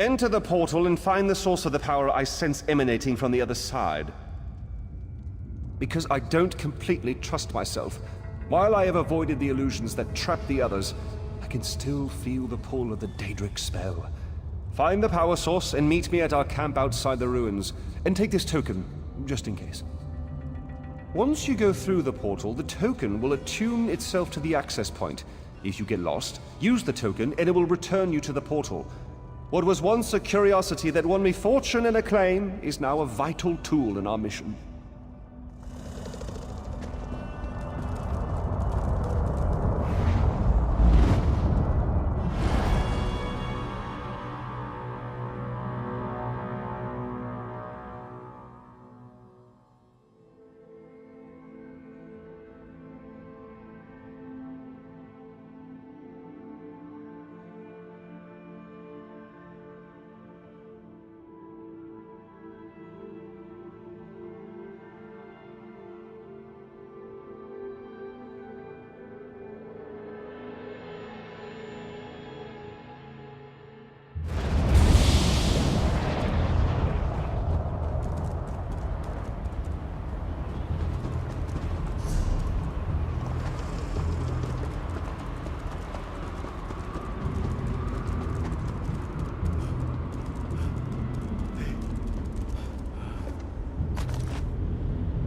Enter the portal and find the source of the power I sense emanating from the other side. Because I don't completely trust myself, while I have avoided the illusions that trap the others, I can still feel the pull of the Daedric spell. Find the power source and meet me at our camp outside the ruins, and take this token, just in case. Once you go through the portal, the token will attune itself to the access point. If you get lost, use the token and it will return you to the portal. What was once a curiosity that won me fortune and acclaim is now a vital tool in our mission.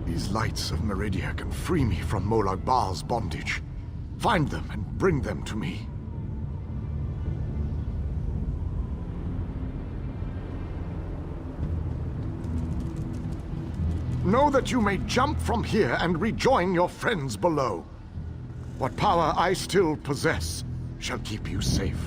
These lights of Meridia can free me from Molag Bal's bondage. Find them and bring them to me. Know that you may jump from here and rejoin your friends below. What power I still possess shall keep you safe.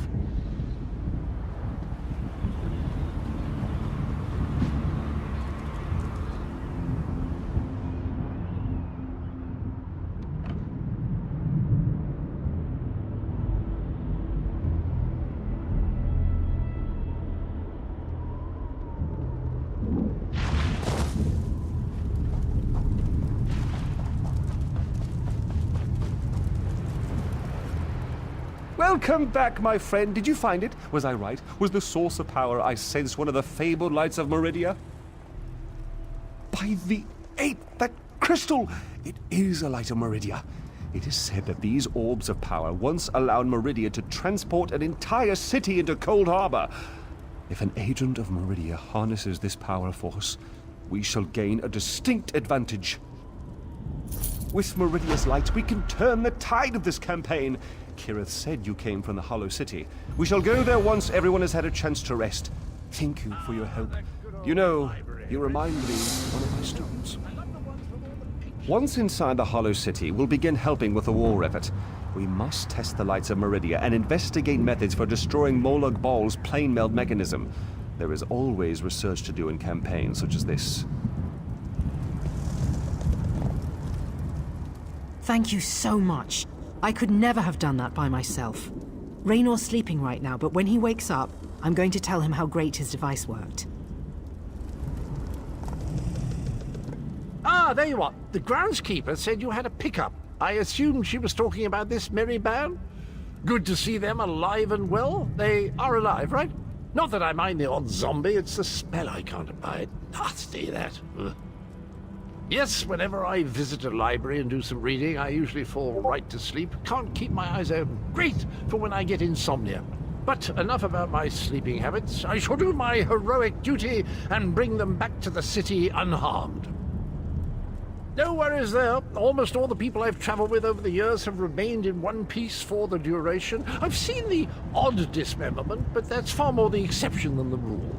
Welcome back, my friend. Did you find it? Was I right? Was the source of power I sensed one of the fabled lights of Meridia? By the ape, that crystal! It is a light of Meridia. It is said that these orbs of power once allowed Meridia to transport an entire city into Cold Harbor. If an agent of Meridia harnesses this power force, we shall gain a distinct advantage. With Meridia's light, we can turn the tide of this campaign. Kirith said you came from the Hollow City. We shall go there once everyone has had a chance to rest. Thank you for your help. You know, you remind me of one of my students. Once inside the Hollow City, we'll begin helping with the war effort. We must test the lights of Meridia and investigate methods for destroying Molag Bal's plane meld mechanism. There is always research to do in campaigns such as this. Thank you so much. I could never have done that by myself. Raynor's sleeping right now, but when he wakes up, I'm going to tell him how great his device worked. Ah, there you are. The groundskeeper said you had a pickup. I assumed she was talking about this merry band. Good to see them alive and well. They are alive, right? Not that I mind the odd zombie, it's the smell I can't abide. Nasty, that. Ugh. Yes, whenever I visit a library and do some reading, I usually fall right to sleep. Can't keep my eyes open. Great for when I get insomnia. But enough about my sleeping habits. I shall do my heroic duty and bring them back to the city unharmed. No worries there. Almost all the people I've traveled with over the years have remained in one piece for the duration. I've seen the odd dismemberment, but that's far more the exception than the rule.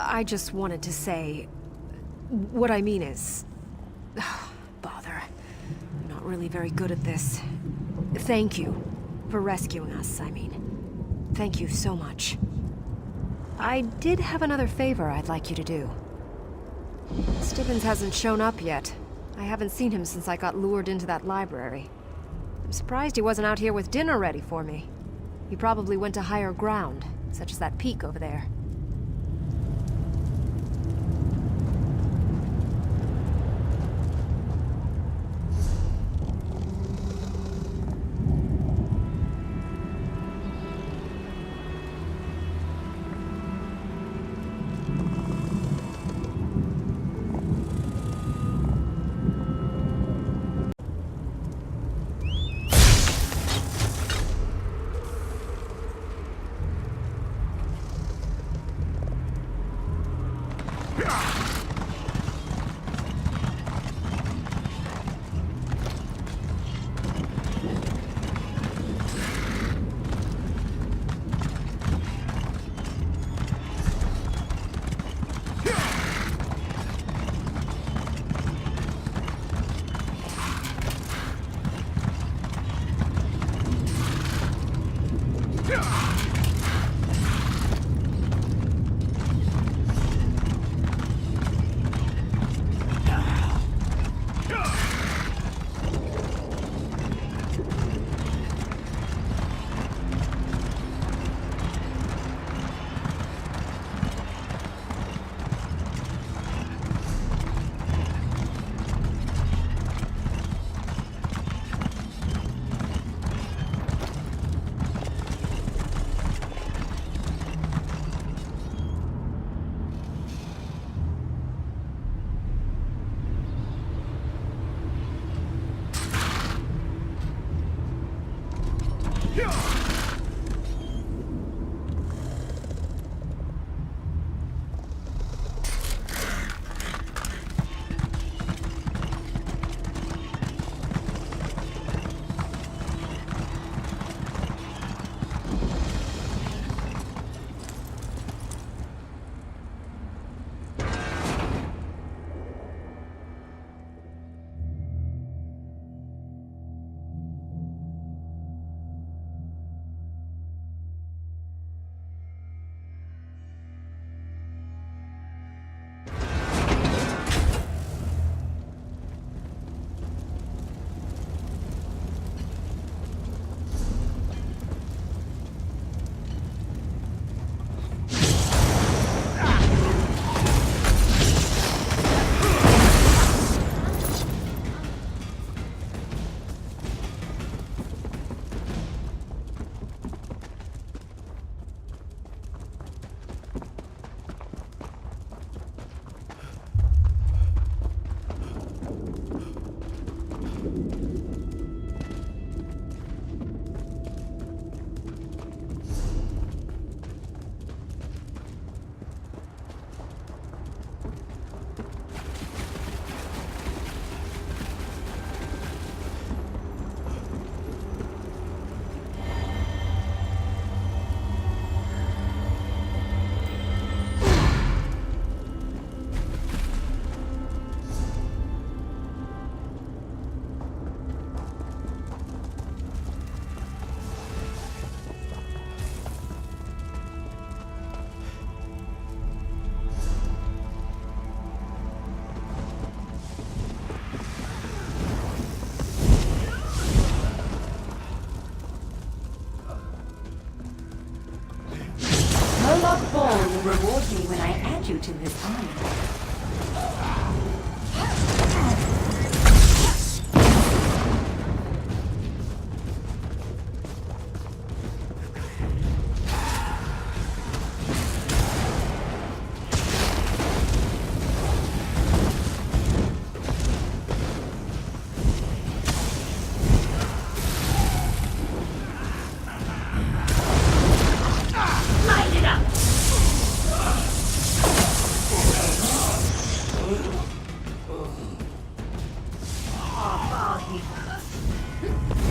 I just wanted to say... What I mean is... Bother. I'm not really very good at this. Thank you. For rescuing us, I mean. Thank you so much. I did have another favor I'd like you to do. Stibbins hasn't shown up yet. I haven't seen him since I got lured into that library. I'm surprised he wasn't out here with dinner ready for me. He probably went to higher ground, such as that peak over there.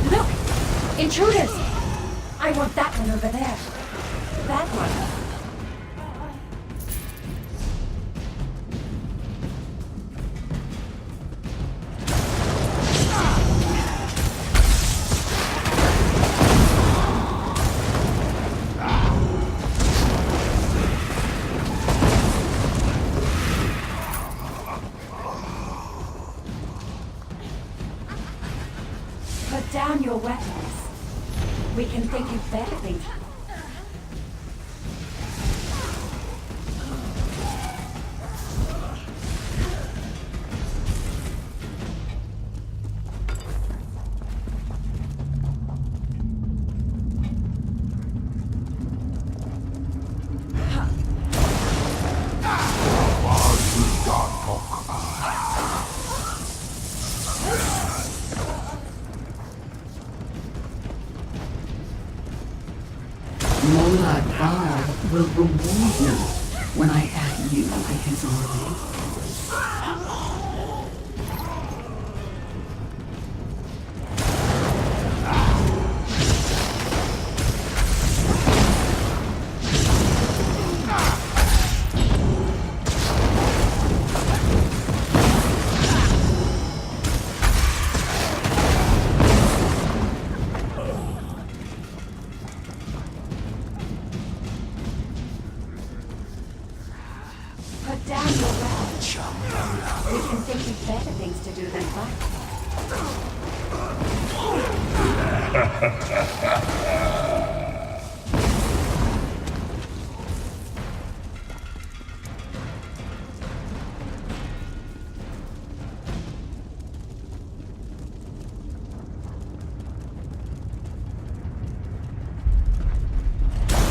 Look! Intruders! I want that one over there. That one. Put down your weapons. We can think of better things. Mola Bard will reward you when I add you to his army. Put down your weapons. We can think of better things to do than fight.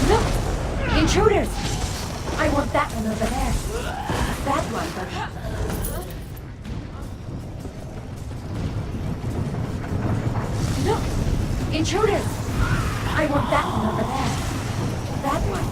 Look! Intruders! I want that one over there. That one, Look! Intruders! I want that one over there. That one,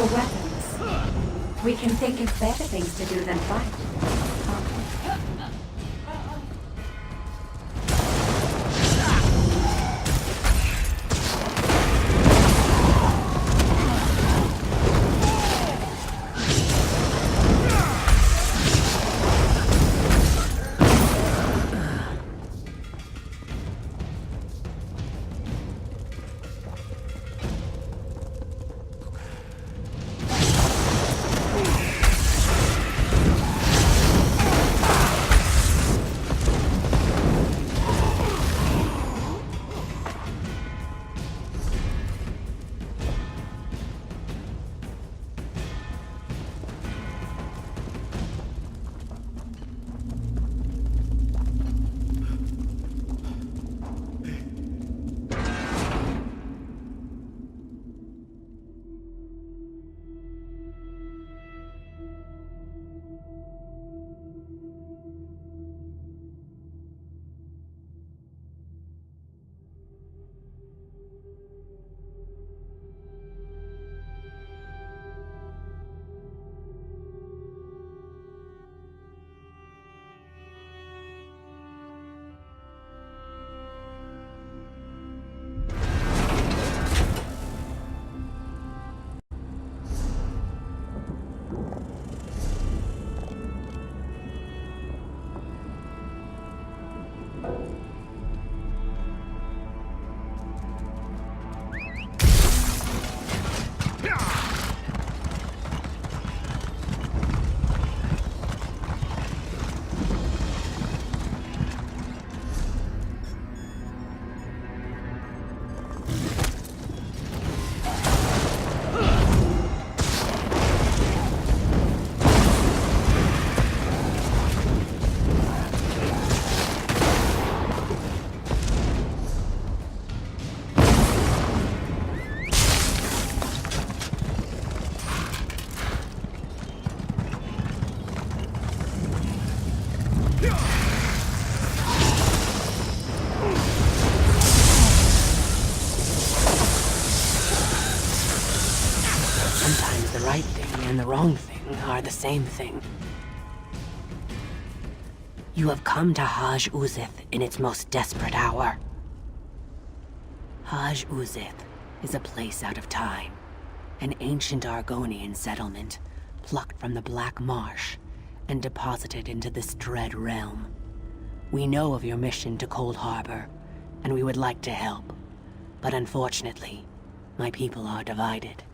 your weapons. We can think of better things to do than fight. Sometimes the right thing and the wrong thing are the same thing. You have come to Haj Uzith in its most desperate hour. Haj Uzith is a place out of time, an ancient Argonian settlement plucked from the Black Marsh and deposited into this dread realm. We know of your mission to Cold Harbor, and we would like to help. But unfortunately, my people are divided.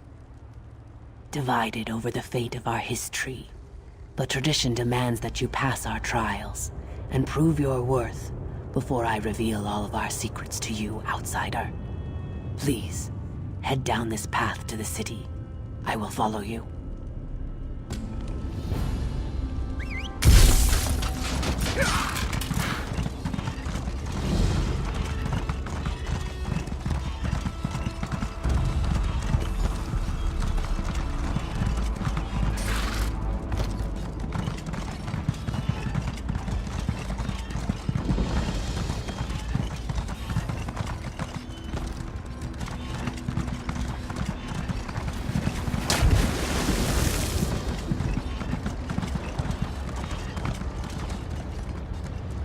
Divided over the fate of our history. But tradition demands that you pass our trials and prove your worth before I reveal all of our secrets to you, outsider. Please, head down this path to the city. I will follow you.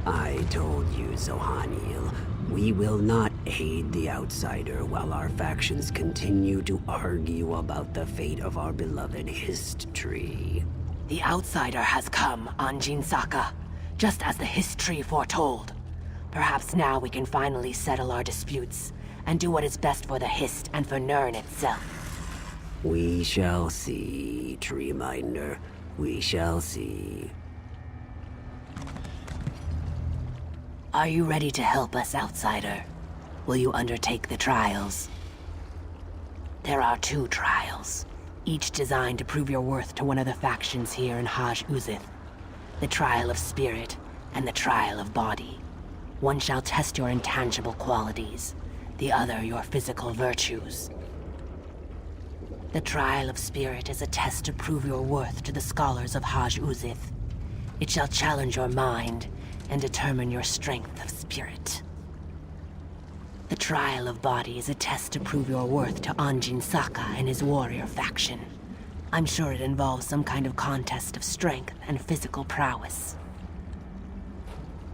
I told you, Zohaniel, we will not aid the outsider while our factions continue to argue about the fate of our beloved history. The outsider has come, Anjin Saka, just as the history foretold. Perhaps now we can finally settle our disputes and do what is best for the Hist and for Nirn itself. We shall see, Treeminder. We shall see. Are you ready to help us, outsider? Will you undertake the trials? There are 2 trials, each designed to prove your worth to one of the factions here in Haj Uzith. The trial of spirit and the trial of body. One shall test your intangible qualities, the other your physical virtues. The trial of spirit is a test to prove your worth to the scholars of Haj Uzith. It shall challenge your mind and determine your strength of spirit. The trial of body is a test to prove your worth to Anjin Saka and his warrior faction. I'm sure it involves some kind of contest of strength and physical prowess.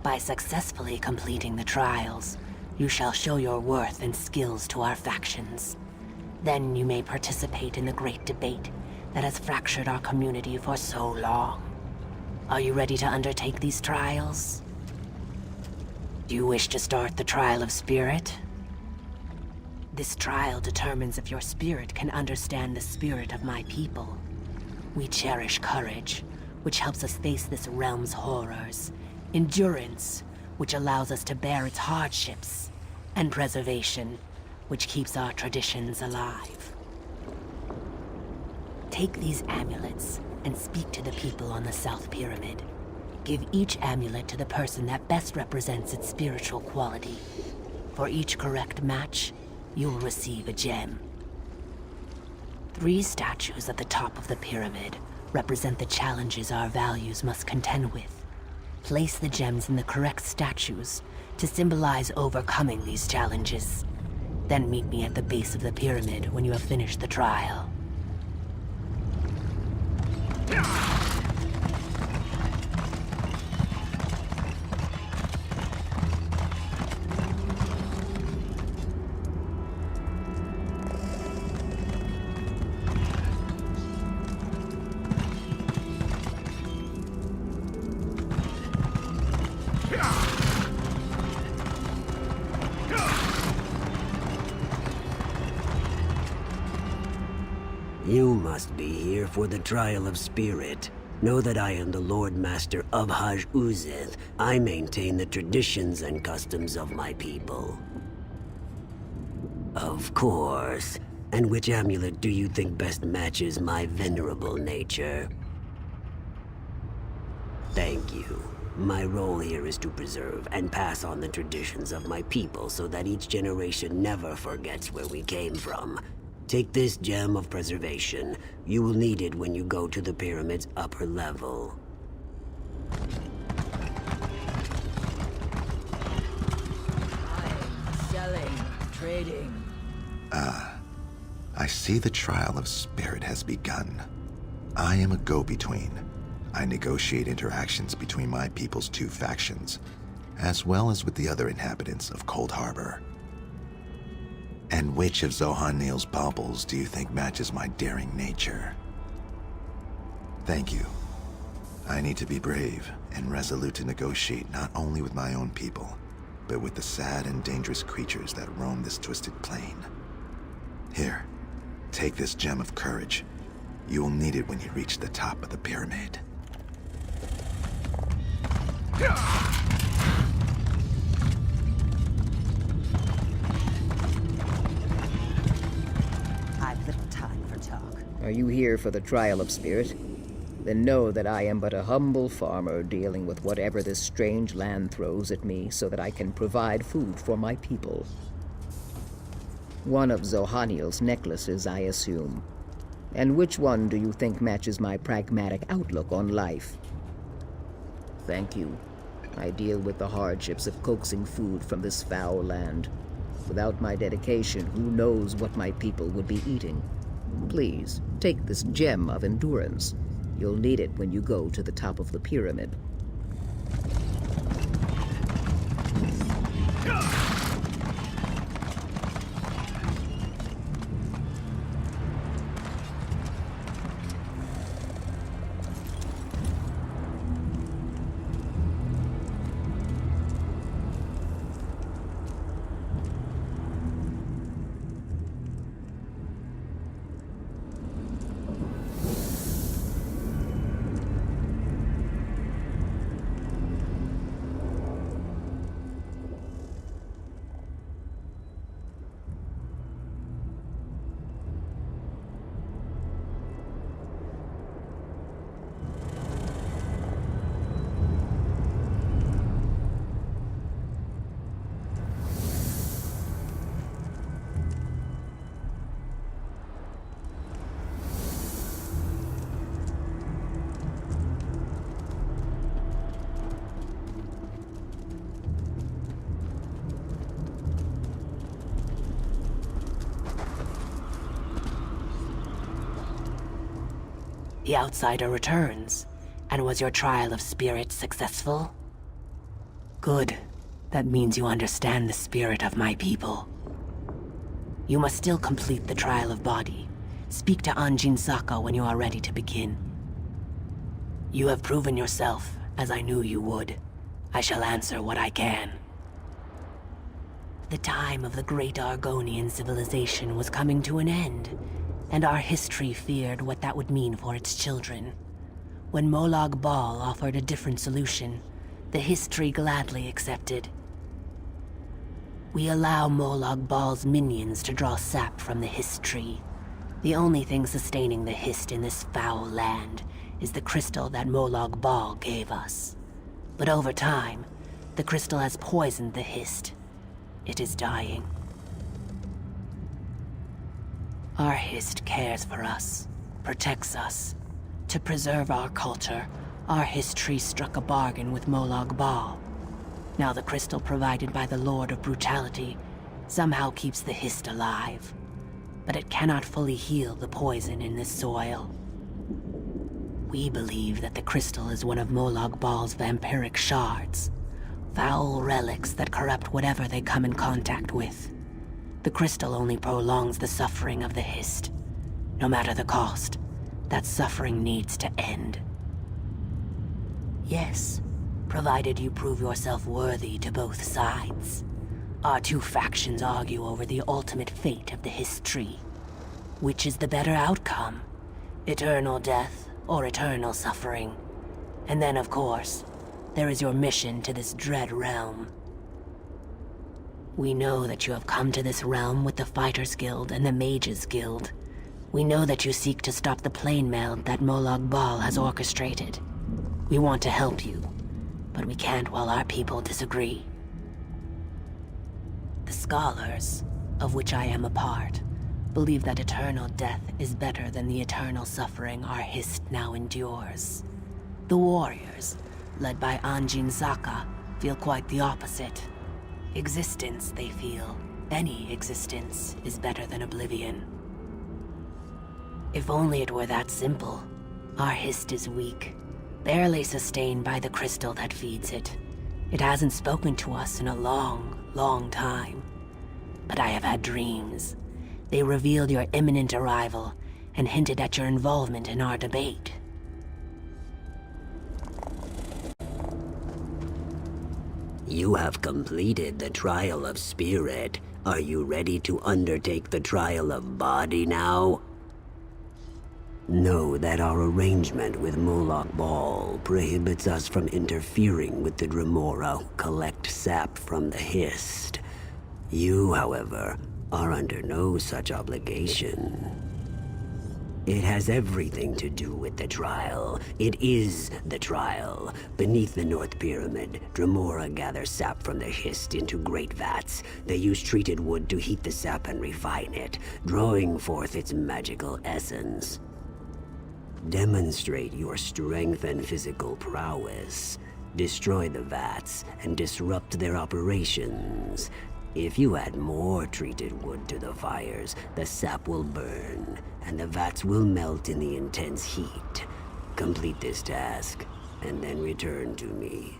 By successfully completing the trials, you shall show your worth and skills to our factions. Then you may participate in the great debate that has fractured our community for so long. Are you ready to undertake these trials? Do you wish to start the trial of spirit? This trial determines if your spirit can understand the spirit of my people. We cherish courage, which helps us face this realm's horrors, endurance, which allows us to bear its hardships, and preservation, which keeps our traditions alive. Take these amulets and speak to the people on the South Pyramid. Give each amulet to the person that best represents its spiritual quality. For each correct match, you will receive a gem. 3 statues at the top of the pyramid represent the challenges our values must contend with. Place the gems in the correct statues to symbolize overcoming these challenges. Then meet me at the base of the pyramid when you have finished the trial. You must be here for the trial of spirit. Know that I am the Lord Master of Haj-Uzeth. I maintain the traditions and customs of my people. Of course. And which amulet do you think best matches my venerable nature? Thank you. My role here is to preserve and pass on the traditions of my people so that each generation never forgets where we came from. Take this gem of preservation. You will need it when you go to the pyramid's upper level. Buying, selling, trading. I see the trial of spirit has begun. I am a go-between. I negotiate interactions between my people's 2 factions, as well as with the other inhabitants of Cold Harbor. And which of Zohan'il's baubles do you think matches my daring nature? Thank you. I need to be brave and resolute to negotiate not only with my own people, but with the sad and dangerous creatures that roam this twisted plane. Here, take this gem of courage. You will need it when you reach the top of the pyramid. I've little time for talk. Are you here for the trial of spirit? Then know that I am but a humble farmer dealing with whatever this strange land throws at me so that I can provide food for my people. One of Zohan'il's necklaces, I assume. And which one do you think matches my pragmatic outlook on life? Thank you. I deal with the hardships of coaxing food from this foul land. Without my dedication, who knows what my people would be eating? Please, take this gem of endurance. You'll need it when you go to the top of the pyramid. The outsider returns. And was your trial of spirit successful? Good. That means you understand the spirit of my people. You must still complete the trial of body. Speak to Anjin Saka when you are ready to begin. You have proven yourself, as I knew you would. I shall answer what I can. The time of the great Argonian civilization was coming to an end, and our history feared what that would mean for its children. When Molag Bal offered a different solution, the history gladly accepted. We allow Molag Bal's minions to draw sap from the Hist tree. The only thing sustaining the Hist in this foul land is the crystal that Molag Bal gave us. But over time, the crystal has poisoned the Hist. It is dying. Our Hist cares for us, protects us. To preserve our culture, our history struck a bargain with Molag Bal. Now the crystal provided by the Lord of Brutality somehow keeps the Hist alive. But it cannot fully heal the poison in this soil. We believe that the crystal is one of Molag Bal's vampiric shards. Foul relics that corrupt whatever they come in contact with. The crystal only prolongs the suffering of the Hist. No matter the cost, that suffering needs to end. Yes, provided you prove yourself worthy to both sides. Our two factions argue over the ultimate fate of the Hist tree. Which is the better outcome? Eternal death or eternal suffering? And then, of course, there is your mission to this dread realm. We know that you have come to this realm with the Fighters Guild and the Mages Guild. We know that you seek to stop the plane meld that Molag Bal has orchestrated. We want to help you, but we can't while our people disagree. The Scholars, of which I am a part, believe that eternal death is better than the eternal suffering our Hist now endures. The Warriors, led by Anjin Saka, feel quite the opposite. Existence, they feel, any existence, is better than oblivion. If only it were that simple. Our Hist is weak, barely sustained by the crystal that feeds it. It hasn't spoken to us in a long, long time. But I have had dreams. They revealed your imminent arrival and hinted at your involvement in our debate. You have completed the trial of spirit. Are you ready to undertake the trial of body now? Know that our arrangement with Molag Bal prohibits us from interfering with the Dremora who collect sap from the Hist. You, however, are under no such obligation. It has everything to do with the trial. It is the trial. Beneath the North Pyramid, Dremora gather sap from the Hist into great vats. They use treated wood to heat the sap and refine it, drawing forth its magical essence. Demonstrate your strength and physical prowess. Destroy the vats and disrupt their operations. If you add more treated wood to the fires, the sap will burn, and the vats will melt in the intense heat. Complete this task, and then return to me.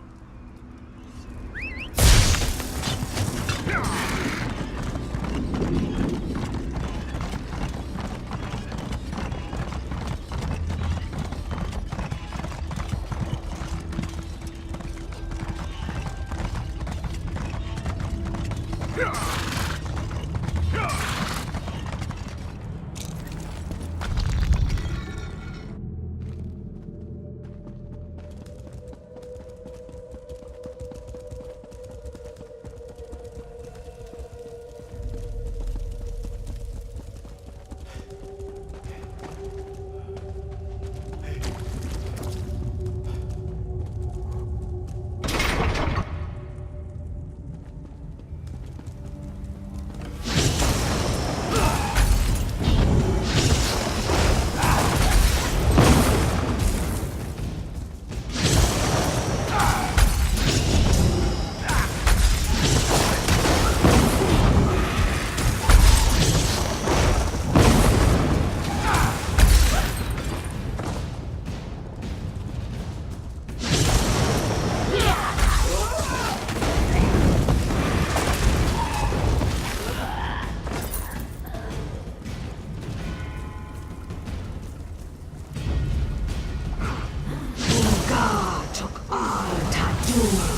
Your